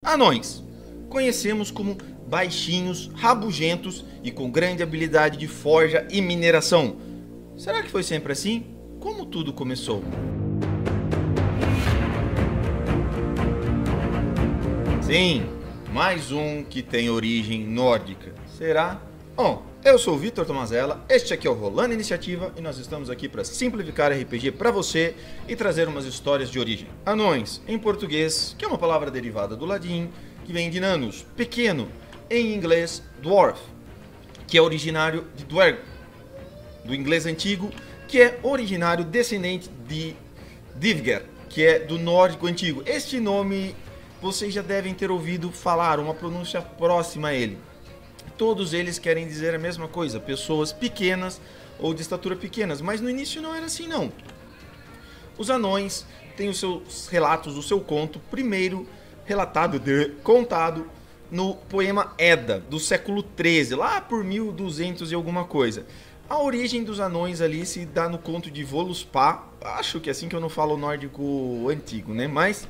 Anões. Conhecemos como baixinhos, rabugentos e com grande habilidade de forja e mineração. Será que foi sempre assim? Como tudo começou? Sim, mais um que tem origem nórdica. Será? Bom, eu sou o Vitor Tomazella, este aqui é o Rolando Iniciativa e nós estamos aqui para simplificar RPG para você e trazer umas histórias de origem. Anões, em português, que é uma palavra derivada do latim, que vem de nanos, pequeno, em inglês, dwarf, que é originário de dwerg, do inglês antigo, que é originário descendente de divger, que é do nórdico antigo. Este nome vocês já devem ter ouvido falar, uma pronúncia próxima a ele. Todos eles querem dizer a mesma coisa, pessoas pequenas ou de estatura pequenas, mas no início não era assim não. Os anões têm os seus relatos do seu conto, primeiro contado no poema Edda, do século XIII, lá por 1200 e alguma coisa. A origem dos anões ali se dá no conto de Voluspa, acho que é assim que eu não falo nórdico antigo, né? Mas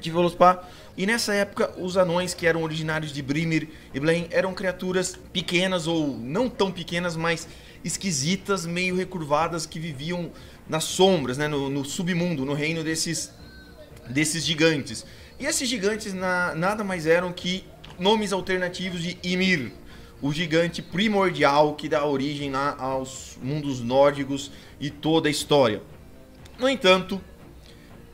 de Voluspa. E nessa época, os anões que eram originários de Brimir e Blaine eram criaturas pequenas ou não tão pequenas, mas esquisitas, meio recurvadas, que viviam nas sombras, né, no submundo, no reino desses gigantes. E esses gigantes nada mais eram que nomes alternativos de Ymir, o gigante primordial que dá origem lá aos mundos nórdicos e toda a história. No entanto,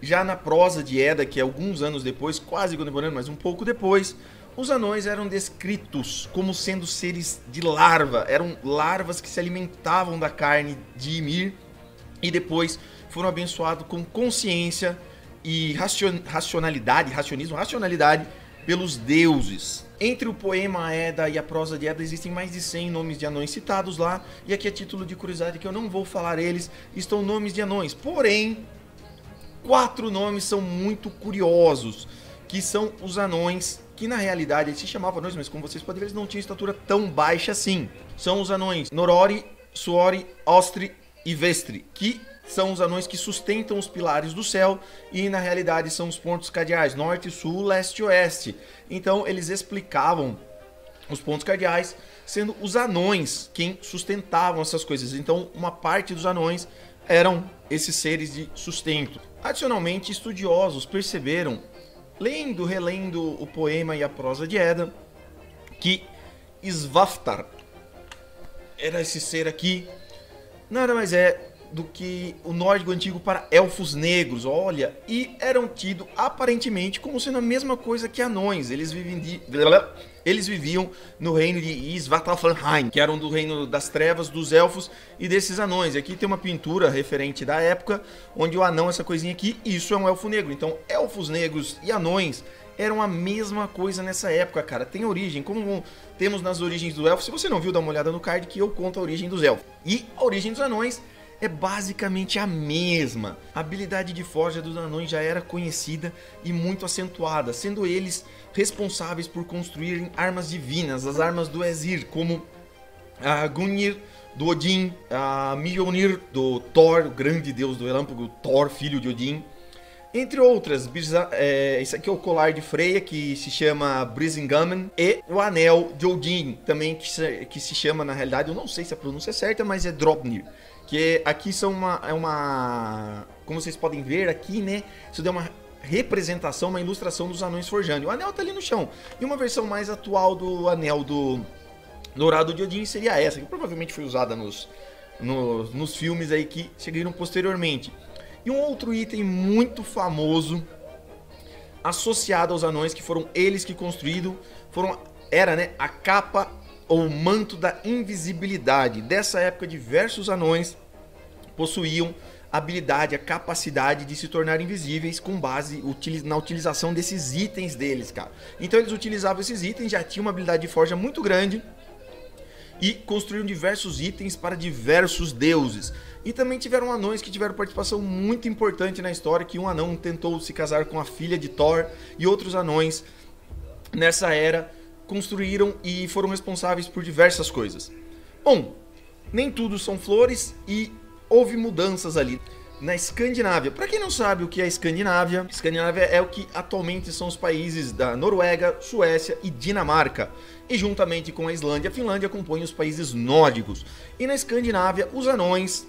já na prosa de Edda, que é alguns anos depois, quase contemporâneo, mas um pouco depois, os anões eram descritos como sendo seres de larva. Eram larvas que se alimentavam da carne de Ymir e depois foram abençoados com consciência e racionalidade pelos deuses. Entre o poema Edda e a prosa de Edda existem mais de 100 nomes de anões citados lá, e aqui a título de curiosidade, que eu não vou falar eles, estão nomes de anões. Porém, 4 nomes são muito curiosos, que são os anões, que na realidade eles se chamavam anões, mas como vocês podem ver, eles não tinham estatura tão baixa assim. São os anões Norori, Suori, Ostri e Vestri, que são os anões que sustentam os pilares do céu e na realidade são os pontos cardeais, norte, sul, leste e oeste. Então eles explicavam os pontos cardeais, sendo os anões quem sustentavam essas coisas. Então uma parte dos anões eram esses seres de sustento. Adicionalmente, estudiosos perceberam, relendo o poema e a prosa de Edda, que Svaftar era esse ser aqui, nada mais é do que o nórdico antigo para elfos negros, olha, e eram tidos aparentemente como sendo a mesma coisa que anões. Eles viviam no reino de Svartalfheim, que eram do reino das trevas, dos elfos e desses anões. E aqui tem uma pintura referente da época, onde o anão, essa coisinha aqui, isso é um elfo negro. Então, elfos negros e anões eram a mesma coisa nessa época, cara. Tem origem, como temos nas origens do elfo. Se você não viu, dá uma olhada no card que eu conto a origem dos elfos. E a origem dos anões é basicamente a mesma. A habilidade de forja dos anões já era conhecida e muito acentuada, sendo eles responsáveis por construírem armas divinas, as armas do Aesir, como a Gungnir do Odin, a Mjolnir do Thor, o grande deus do relâmpago, Thor, filho de Odin, entre outras. Esse aqui é o colar de Freya, que se chama Brisingamen, e o anel de Odin, também que se chama, na realidade, eu não sei se a pronúncia é certa, mas é Dropnir. Que aqui são como vocês podem ver aqui, né? Isso deu uma representação, uma ilustração dos anões forjando. O anel tá ali no chão. E uma versão mais atual do anel do Dourado de Odin seria essa, que provavelmente foi usada nos filmes aí que seguiram posteriormente. E um outro item muito famoso associado aos anões, que foram eles que construíram, era, né, a capa ou manto da invisibilidade. Dessa época, diversos anões possuíam a habilidade, a capacidade de se tornar invisíveis com base na utilização desses itens deles, cara. Então eles utilizavam esses itens, já tinham uma habilidade de forja muito grande e construíram diversos itens para diversos deuses. E também tiveram anões que tiveram participação muito importante na história, que um anão tentou se casar com a filha de Thor, e outros anões nessa era construíram e foram responsáveis por diversas coisas. Bom, nem tudo são flores e houve mudanças ali. na Escandinávia. Para quem não sabe o que é Escandinávia, Escandinávia é o que atualmente são os países da Noruega, Suécia e Dinamarca. E juntamente com a Islândia e a Finlândia compõem os países nórdicos. E na Escandinávia, os anões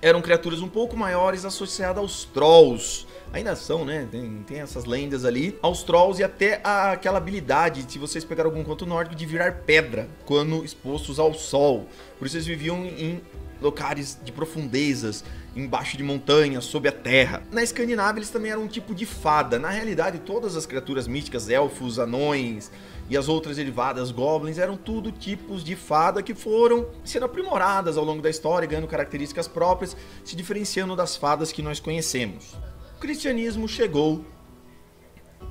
eram criaturas um pouco maiores associadas aos trolls. Ainda são, né? Tem essas lendas ali. Aos trolls e até aquela habilidade, se vocês pegaram algum conto nórdico, de virar pedra quando expostos ao sol. Por isso eles viviam em locais de profundezas, embaixo de montanhas, sob a terra. Na Escandinávia eles também eram um tipo de fada. Na realidade, todas as criaturas místicas, elfos, anões e as outras derivadas, goblins, eram tudo tipos de fada que foram sendo aprimoradas ao longo da história, ganhando características próprias, se diferenciando das fadas que nós conhecemos. O cristianismo chegou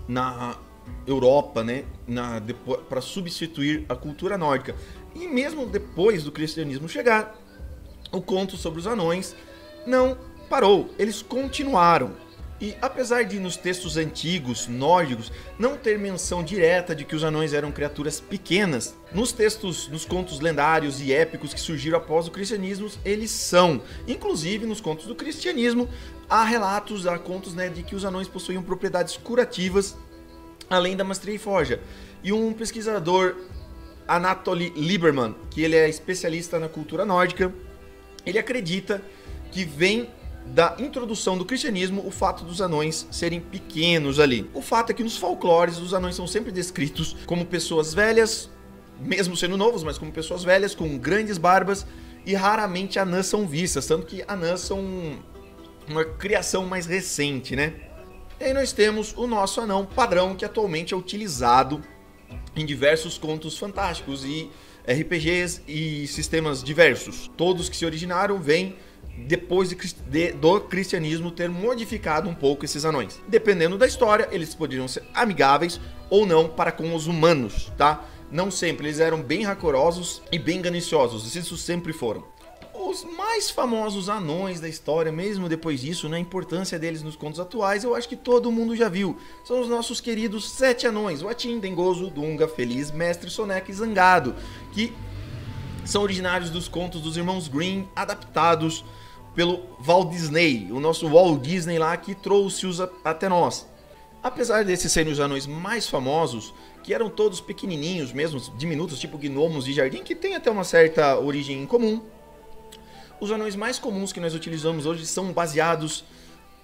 na Europa, né, para substituir a cultura nórdica. E mesmo depois do cristianismo chegar, o conto sobre os anões não parou, eles continuaram. E apesar de nos textos antigos nórdicos não ter menção direta de que os anões eram criaturas pequenas, nos contos lendários e épicos que surgiram após o cristianismo, eles são. Inclusive nos contos do cristianismo há relatos, há contos, né, de que os anões possuíam propriedades curativas, além da mastria e forja. E um pesquisador, Anatoly Lieberman, que ele é especialista na cultura nórdica, ele acredita que vem da introdução do cristianismo o fato dos anões serem pequenos ali. O fato é que nos folclores os anões são sempre descritos como pessoas velhas, mesmo sendo novos, mas como pessoas velhas com grandes barbas, e raramente anãs são vistas, tanto que anãs são uma criação mais recente, né? E aí nós temos o nosso anão padrão, que atualmente é utilizado em diversos contos fantásticos e RPGs e sistemas diversos. Todos que se originaram vêm depois do cristianismo ter modificado um pouco esses anões. Dependendo da história, eles poderiam ser amigáveis ou não para com os humanos, tá? Não sempre, eles eram bem rancorosos e bem gananciosos, isso sempre foram. Os mais famosos anões da história, mesmo depois disso, né, a importância deles nos contos atuais, eu acho que todo mundo já viu. São os nossos queridos 7 anões, o Atim, Dengozo, Dunga, Feliz, Mestre, Soneca e Zangado, que são originários dos contos dos irmãos Grimm, adaptados pelo Walt Disney, o nosso Walt Disney lá, que trouxe-os até nós. Apesar desses serem os anões mais famosos, que eram todos pequenininhos mesmo, diminutos, tipo gnomos de jardim, que tem até uma certa origem em comum, os anões mais comuns que nós utilizamos hoje são baseados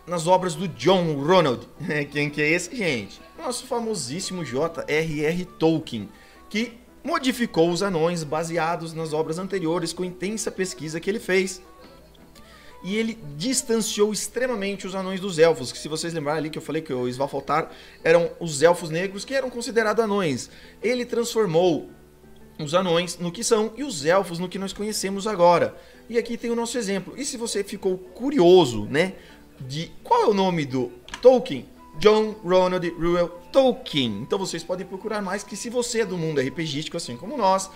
nas obras do John Ronald. Quem que é esse, gente? Nosso famosíssimo J.R.R. Tolkien, que modificou os anões baseados nas obras anteriores com intensa pesquisa que ele fez. E ele distanciou extremamente os anões dos elfos, que se vocês lembrarem ali que eu falei que o Svalfaldr eram os elfos negros que eram considerados anões. Ele transformou os anões no que são e os elfos no que nós conhecemos agora. E aqui tem o nosso exemplo. E se você ficou curioso, né, de qual é o nome do Tolkien? John Ronald Reuel Tolkien. Então vocês podem procurar mais, que se você é do mundo RPGístico, assim como nós,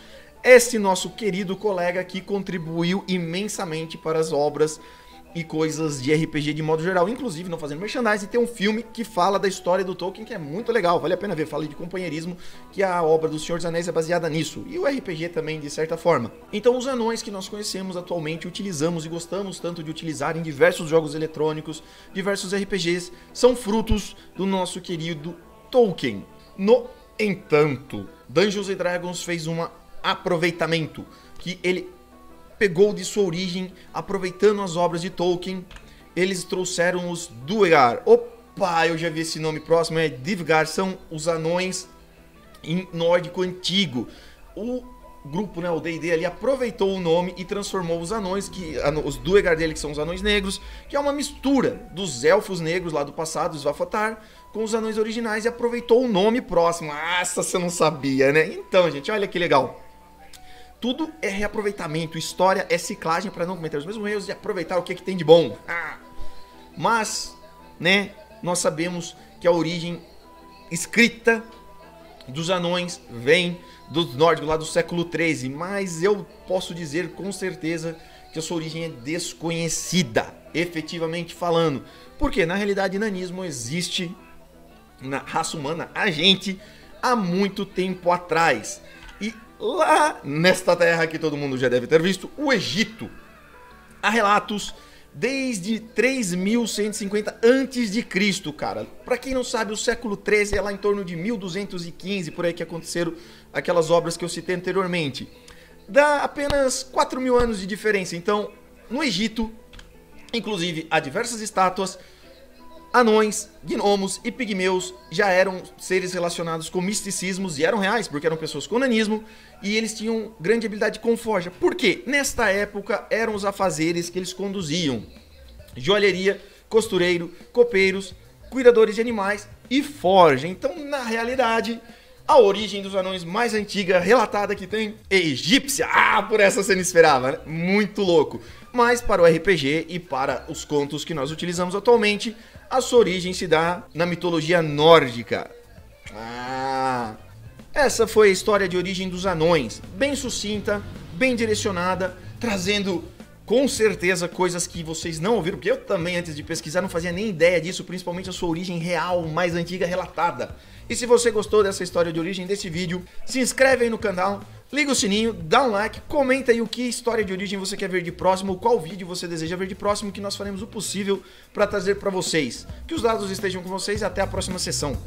esse nosso querido colega aqui contribuiu imensamente para as obras e coisas de RPG de modo geral. Inclusive, não fazendo merchandising, tem um filme que fala da história do Tolkien, que é muito legal, vale a pena ver. Fala de companheirismo, que a obra do Senhor dos Anéis é baseada nisso. E o RPG também, de certa forma. Então, os anões que nós conhecemos atualmente, utilizamos e gostamos tanto de utilizar em diversos jogos eletrônicos, diversos RPGs, são frutos do nosso querido Tolkien. No entanto, Dungeons & Dragons fez um aproveitamento, que ele pegou de sua origem, aproveitando as obras de Tolkien. Eles trouxeram os Duergar. Opa, eu já vi esse nome próximo, é Divgar, são os anões em nórdico antigo. O grupo, né, o D&D ali, aproveitou o nome e transformou os anões, os Duergar dele, que são os anões negros, que é uma mistura dos elfos negros lá do passado, os Svalfaldr, com os anões originais, e aproveitou o nome próximo. Essa você não sabia, né? Então, gente, olha que legal. Tudo é reaproveitamento, história é ciclagem para não cometer os mesmos erros e aproveitar o que tem de bom. Mas, né, nós sabemos que a origem escrita dos anões vem dos nórdicos lá do século XIII, mas eu posso dizer com certeza que a sua origem é desconhecida, efetivamente falando. Porque, na realidade, nanismo existe na raça humana, a gente, há muito tempo atrás. E lá nesta terra que todo mundo já deve ter visto, o Egito, há relatos desde 3150 a.C., cara. Pra quem não sabe, o século 13 é lá em torno de 1215, por aí que aconteceram aquelas obras que eu citei anteriormente. Dá apenas 4.000 anos de diferença. Então, no Egito, inclusive, há diversas estátuas. Anões, gnomos e pigmeus já eram seres relacionados com misticismos e eram reais, porque eram pessoas com nanismo, e eles tinham grande habilidade com forja. Por quê? Nesta época eram os afazeres que eles conduziam: joalheria, costureiro, copeiros, cuidadores de animais e forja. Então, na realidade, a origem dos anões mais antiga relatada que tem é egípcia. Ah, por essa você não esperava, né? Muito louco. Mas para o RPG e para os contos que nós utilizamos atualmente, a sua origem se dá na mitologia nórdica. Essa foi a história de origem dos anões. Bem sucinta, bem direcionada, trazendo com certeza coisas que vocês não ouviram, porque eu também, antes de pesquisar, não fazia nem ideia disso, principalmente a sua origem real, mais antiga, relatada. E se você gostou dessa história de origem desse vídeo, se inscreve aí no canal, liga o sininho, dá um like, comenta aí o que história de origem você quer ver de próximo, qual vídeo você deseja ver de próximo, que nós faremos o possível para trazer para vocês. Que os dados estejam com vocês e até a próxima sessão.